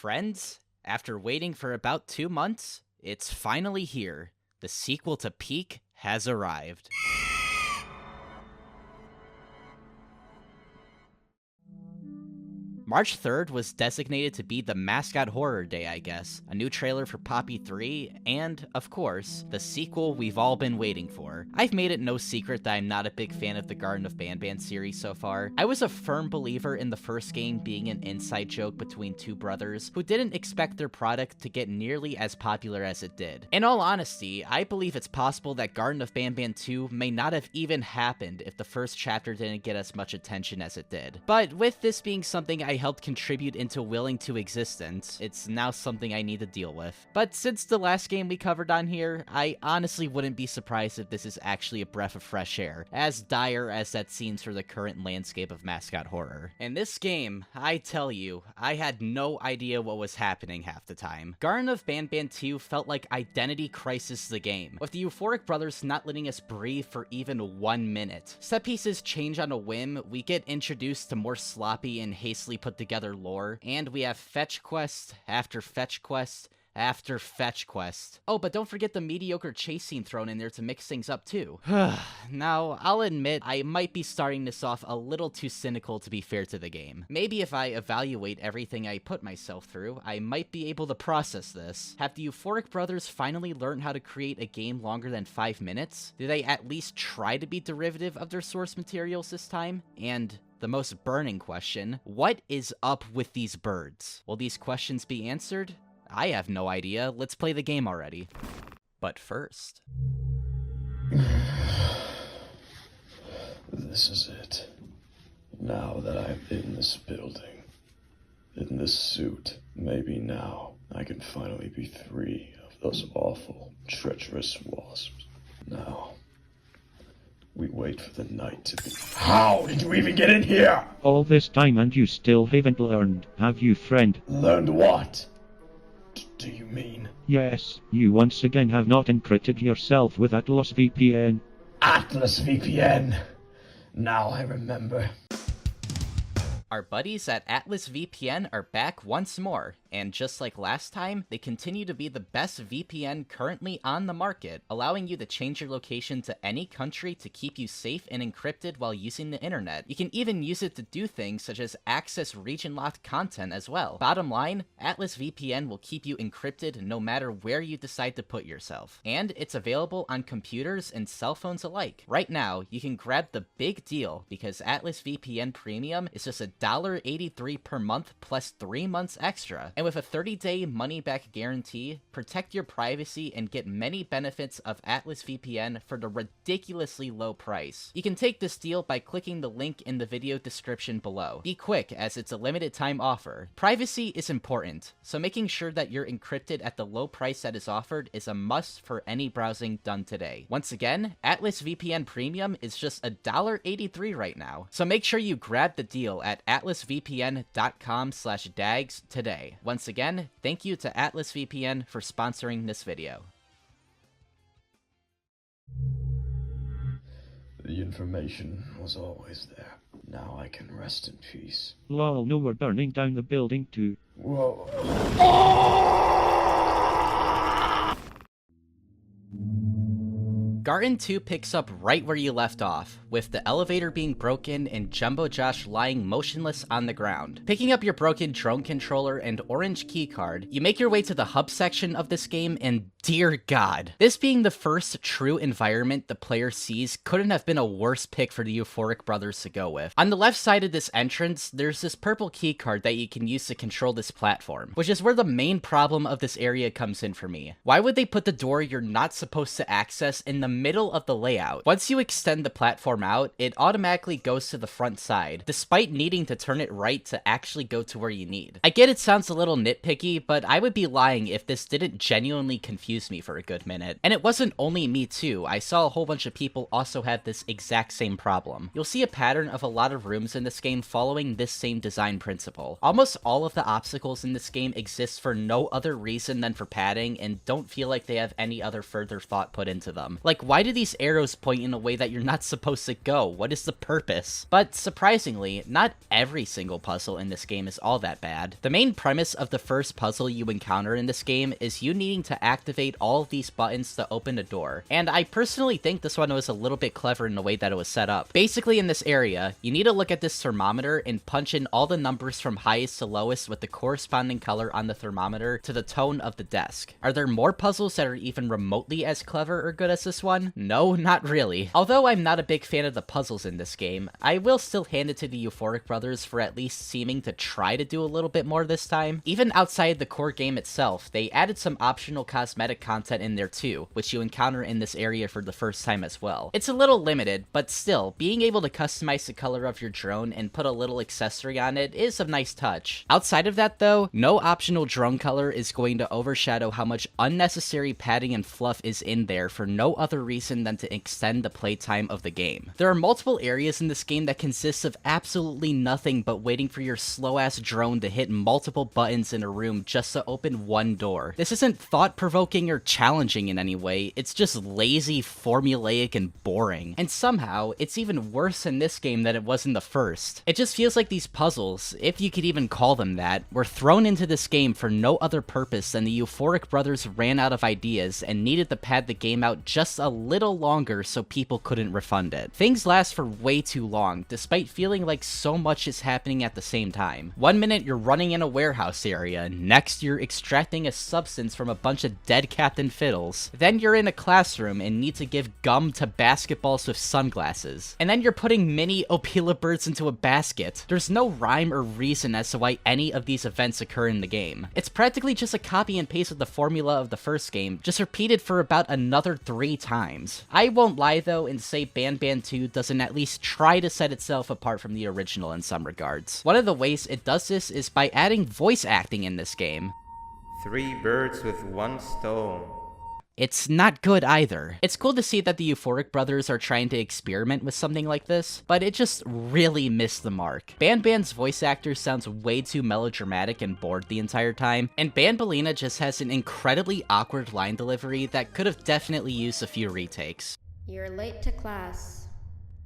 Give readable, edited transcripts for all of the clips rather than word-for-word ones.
Friends, after waiting for about 2 months, it's finally here. The sequel to Peak has arrived. March 3rd was designated to be the Mascot Horror Day, I guess. A new trailer for Poppy 3, and, of course, the sequel we've all been waiting for. I've made it no secret that I'm not a big fan of the Garten of BanBan series so far. I was a firm believer in the first game being an inside joke between two brothers who didn't expect their product to get nearly as popular as it did. In all honesty, I believe it's possible that Garten of BanBan 2 may not have even happened if the first chapter didn't get as much attention as it did. But with this being something I helped contribute into willing to existence, it's now something I need to deal with. But since the last game we covered on here, I honestly wouldn't be surprised if this is actually a breath of fresh air, as dire as that seems for the current landscape of mascot horror. In this game, I tell you, I had no idea what was happening half the time. Garten of BanBan 2 felt like Identity Crisis the game, with the Euphoric Brothers not letting us breathe for even 1 minute. Set pieces change on a whim, we get introduced to more sloppy and hastily put together lore, and we have fetch quest after fetch quest after fetch quest. Oh, but don't forget the mediocre chase scene thrown in there to mix things up too. Now, I'll admit I might be starting this off a little too cynical to be fair to the game. Maybe if I evaluate everything I put myself through, I might be able to process this. Have the Euphoric Brothers finally learned how to create a game longer than 5 minutes? Do they at least try to be derivative of their source materials this time? And the most burning question, what is up with these birds? Will these questions be answered? I have no idea. Let's play the game already. But first... This is it. Now that I'm in this building, in this suit, maybe now I can finally be free of those awful, treacherous wasps. Now, we wait for the night to be... How did you even get in here? All this time and you still haven't learned, have you, friend? Learned what? Do you mean? Yes, you once again have not encrypted yourself with Atlas VPN. Atlas VPN. Now I remember. Our buddies at Atlas VPN are back once more, and just like last time, they continue to be the best VPN currently on the market, allowing you to change your location to any country to keep you safe and encrypted while using the internet. You can even use it to do things such as access region-locked content as well. Bottom line, Atlas VPN will keep you encrypted no matter where you decide to put yourself. And it's available on computers and cell phones alike. Right now, you can grab the big deal because Atlas VPN Premium is just $1.83 per month plus 3 months extra. And with a 30-day money-back guarantee, protect your privacy and get many benefits of Atlas VPN for the ridiculously low price. You can take this deal by clicking the link in the video description below. Be quick, as it's a limited time offer. Privacy is important, so making sure that you're encrypted at the low price that is offered is a must for any browsing done today. Once again, Atlas VPN Premium is just $1.83 right now, so make sure you grab the deal at atlasvpn.com/dags today. Once again, thank you to Atlas VPN for sponsoring this video. The information was always there. Now I can rest in peace. Lol, no, we're burning down the building too. Whoa. Garten 2 picks up right where you left off, with the elevator being broken and Jumbo Josh lying motionless on the ground. Picking up your broken drone controller and orange keycard, you make your way to the hub section of this game, and dear God, this being the first true environment the player sees couldn't have been a worse pick for the Euphoric Brothers to go with. On the left side of this entrance, there's this purple keycard that you can use to control this platform, which is where the main problem of this area comes in for me. Why would they put the door you're not supposed to access in the middle of the layout? Once you extend the platform out, it automatically goes to the front side, despite needing to turn it right to actually go to where you need. I get it sounds a little nitpicky, but I would be lying if this didn't genuinely confuse me for a good minute. And it wasn't only me too, I saw a whole bunch of people also have this exact same problem. You'll see a pattern of a lot of rooms in this game following this same design principle. Almost all of the obstacles in this game exist for no other reason than for padding and don't feel like they have any other further thought put into them. Like, Like, why do these arrows point in a way that you're not supposed to go? What is the purpose? But surprisingly, not every single puzzle in this game is all that bad. The main premise of the first puzzle you encounter in this game is you needing to activate all of these buttons to open a door. And I personally think this one was a little bit clever in the way that it was set up. Basically, in this area, you need to look at this thermometer and punch in all the numbers from highest to lowest with the corresponding color on the thermometer to the tone of the desk. Are there more puzzles that are even remotely as clever or good as this one? No, not really. Although I'm not a big fan of the puzzles in this game, I will still hand it to the Euphoric Brothers for at least seeming to try to do a little bit more this time. Even outside the core game itself, they added some optional cosmetic content in there too, which you encounter in this area for the first time as well. It's a little limited, but still, being able to customize the color of your drone and put a little accessory on it is a nice touch. Outside of that though, no optional drone color is going to overshadow how much unnecessary padding and fluff is in there for no other reason than to extend the playtime of the game. There are multiple areas in this game that consist of absolutely nothing but waiting for your slow-ass drone to hit multiple buttons in a room just to open one door. This isn't thought-provoking or challenging in any way, it's just lazy, formulaic, and boring. And somehow, it's even worse in this game than it was in the first. It just feels like these puzzles, if you could even call them that, were thrown into this game for no other purpose than the Euphoric Brothers ran out of ideas and needed to pad the game out just a little longer so people couldn't refund it. Things last for way too long, despite feeling like so much is happening at the same time. One minute you're running in a warehouse area, next you're extracting a substance from a bunch of dead Captain Fiddles, then you're in a classroom and need to give gum to basketballs with sunglasses, and then you're putting mini Opila birds into a basket. There's no rhyme or reason as to why any of these events occur in the game. It's practically just a copy and paste of the formula of the first game, just repeated for about another 3 times. I won't lie though and say BanBan 2 doesn't at least try to set itself apart from the original in some regards. One of the ways it does this is by adding voice acting in this game. 3 birds with 1 stone. It's not good either. It's cool to see that the Euphoric Brothers are trying to experiment with something like this, but it just really missed the mark. BanBan's voice actor sounds way too melodramatic and bored the entire time, and BanBalina just has an incredibly awkward line delivery that could have definitely used a few retakes. You're late to class.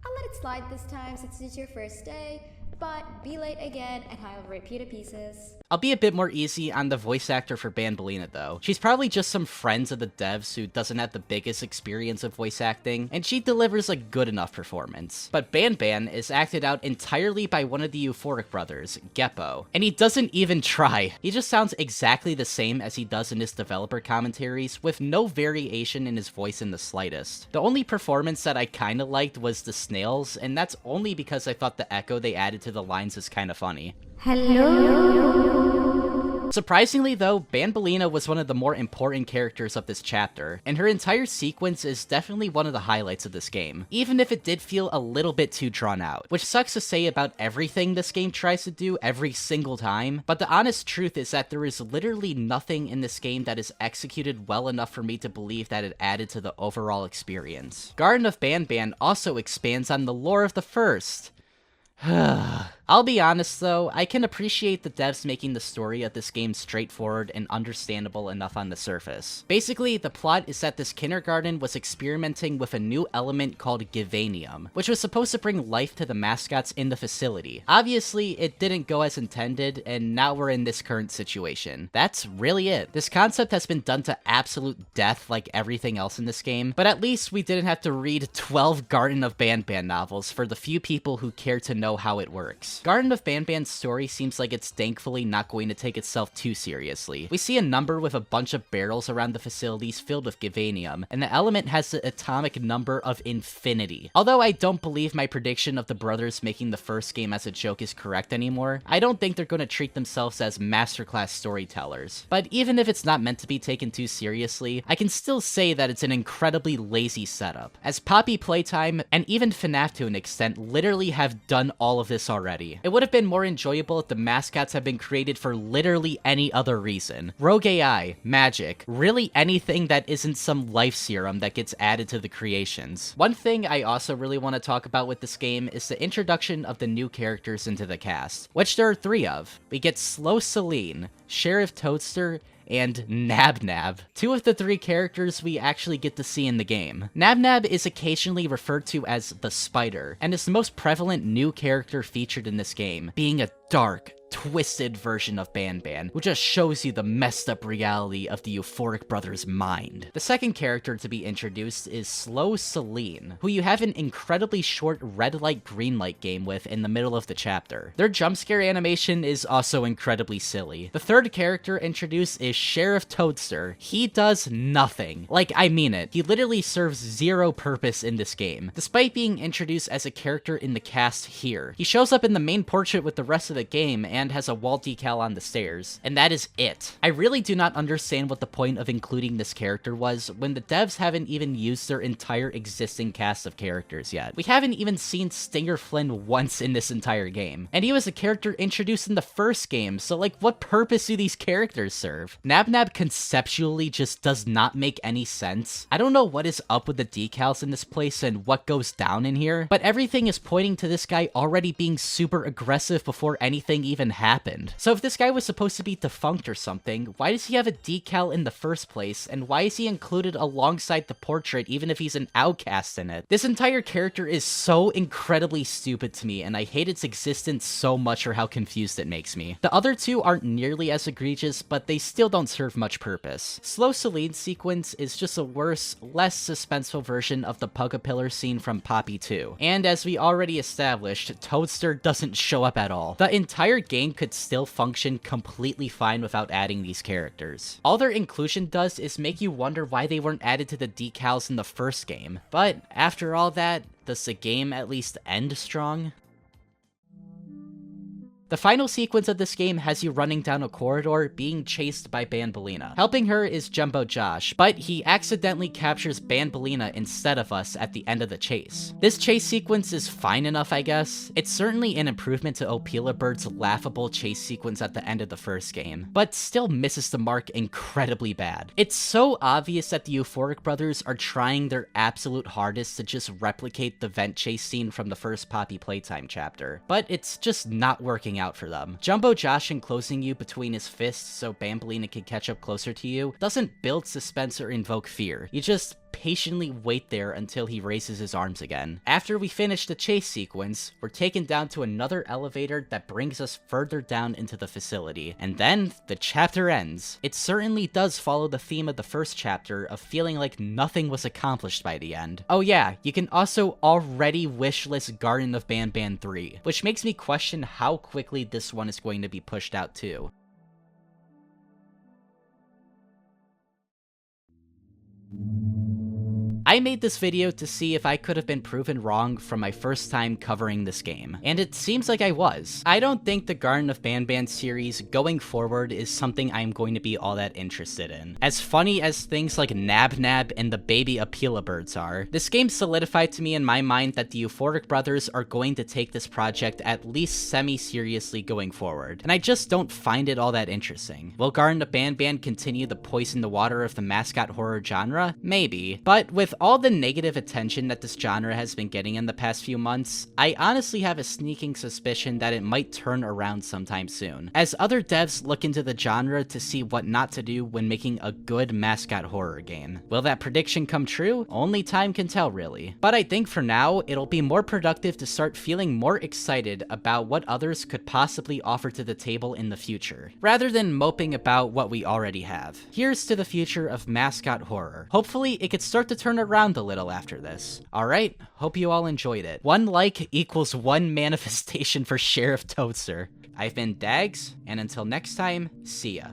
I'll let it slide this time since it's your first day, but be late again and I'll rip you to pieces. I'll be a bit more easy on the voice actor for BanBalina though. She's probably just some friends of the devs who doesn't have the biggest experience of voice acting, and she delivers a good enough performance. But BanBan is acted out entirely by one of the Euphoric Brothers, Geppo, and he doesn't even try. He just sounds exactly the same as he does in his developer commentaries, with no variation in his voice in the slightest. The only performance that I kinda liked was the snails, and that's only because I thought the echo they added to the lines is kinda funny. Hello? Surprisingly though, BanBalina was one of the more important characters of this chapter, and her entire sequence is definitely one of the highlights of this game, even if it did feel a little bit too drawn out, which sucks to say about everything this game tries to do every single time, but the honest truth is that there is literally nothing in this game that is executed well enough for me to believe that it added to the overall experience. Garten of BanBan also expands on the lore of the first. I'll be honest though, I can appreciate the devs making the story of this game straightforward and understandable enough on the surface. Basically, the plot is that this kindergarten was experimenting with a new element called Givanium, which was supposed to bring life to the mascots in the facility. Obviously, it didn't go as intended, and now we're in this current situation. That's really it. This concept has been done to absolute death like everything else in this game, but at least we didn't have to read 12 Garten of BanBan novels for the few people who care to know how it works. Garten of BanBan's story seems like it's thankfully not going to take itself too seriously. We see a number with a bunch of barrels around the facilities filled with Givanium, and the element has the atomic number of infinity. Although I don't believe my prediction of the brothers making the first game as a joke is correct anymore, I don't think they're going to treat themselves as masterclass storytellers. But even if it's not meant to be taken too seriously, I can still say that it's an incredibly lazy setup, as Poppy Playtime, and even FNAF to an extent, literally have done all of this already. It would have been more enjoyable if the mascots had been created for literally any other reason. Rogue AI, magic, really anything that isn't some life serum that gets added to the creations. One thing I also really want to talk about with this game is the introduction of the new characters into the cast, which there are 3 of. We get Slow Celine. Sheriff Toadster, and Nab-Nab, 2 of the 3 characters we actually get to see in the game. Nab-Nab is occasionally referred to as the Spider, and is the most prevalent new character featured in this game, being a dark, twisted version of BanBan, which just shows you the messed up reality of the Euphoric Brothers' mind. The second character to be introduced is Slow Celine, who you have an incredibly short red light green light game with in the middle of the chapter. Their jump scare animation is also incredibly silly. The third character introduced is Sheriff Toadster. He does nothing. Like, I mean it. He literally serves 0 purpose in this game, despite being introduced as a character in the cast here. He shows up in the main portrait with the rest of the game and has a wall decal on the stairs, and that is it. I really do not understand what the point of including this character was when the devs haven't even used their entire existing cast of characters yet. We haven't even seen Stinger Flynn once in this entire game, and he was a character introduced in the first game, so like what purpose do these characters serve? Nab-Nab conceptually just does not make any sense. I don't know what is up with the decals in this place and what goes down in here, but everything is pointing to this guy already being super aggressive before anything even happened. So if this guy was supposed to be defunct or something, why does he have a decal in the first place, and why is he included alongside the portrait even if he's an outcast in it? This entire character is so incredibly stupid to me, and I hate its existence so much for how confused it makes me. The other 2 aren't nearly as egregious, but they still don't serve much purpose. Slow Celine's sequence is just a worse, less suspenseful version of the Pug-a-Pillar scene from Poppy 2. And as we already established, Toadster doesn't show up at all. The entire game could still function completely fine without adding these characters. All their inclusion does is make you wonder why they weren't added to the decals in the first game. But after all that, does the game at least end strong? The final sequence of this game has you running down a corridor being chased by Banbaleena. Helping her is Jumbo Josh, but he accidentally captures Banbaleena instead of us at the end of the chase. This chase sequence is fine enough, I guess. It's certainly an improvement to Opila Bird's laughable chase sequence at the end of the first game, but still misses the mark incredibly bad. It's so obvious that the Euphoric Brothers are trying their absolute hardest to just replicate the vent chase scene from the first Poppy Playtime chapter, but it's just not working out for them. Jumbo Josh enclosing you between his fists so Banbaleena can catch up closer to you doesn't build suspense or invoke fear. You just patiently wait there until he raises his arms again. After we finish the chase sequence, we're taken down to another elevator that brings us further down into the facility, and then the chapter ends. It certainly does follow the theme of the first chapter of feeling like nothing was accomplished by the end. Oh yeah, you can also already wishlist Garten of BanBan 3, which makes me question how quickly this one is going to be pushed out too. I made this video to see if I could have been proven wrong from my first time covering this game, and it seems like I was. I don't think the Garten of BanBan series going forward is something I'm going to be all that interested in. As funny as things like Nab-Nab and the baby Apila birds are, this game solidified to me in my mind that the Euphoric Brothers are going to take this project at least semi-seriously going forward, and I just don't find it all that interesting. Will Garten of BanBan continue to poison the water of the mascot horror genre? Maybe, but with all the negative attention that this genre has been getting in the past few months, I honestly have a sneaking suspicion that it might turn around sometime soon, as other devs look into the genre to see what not to do when making a good mascot horror game. Will that prediction come true? Only time can tell, really. But I think for now, it'll be more productive to start feeling more excited about what others could possibly offer to the table in the future, rather than moping about what we already have. Here's to the future of mascot horror. Hopefully, it could start to turn around a little after this. Alright, hope you all enjoyed it. 1 like equals 1 manifestation for Sheriff Toadster. I've been Dags, and until next time, see ya.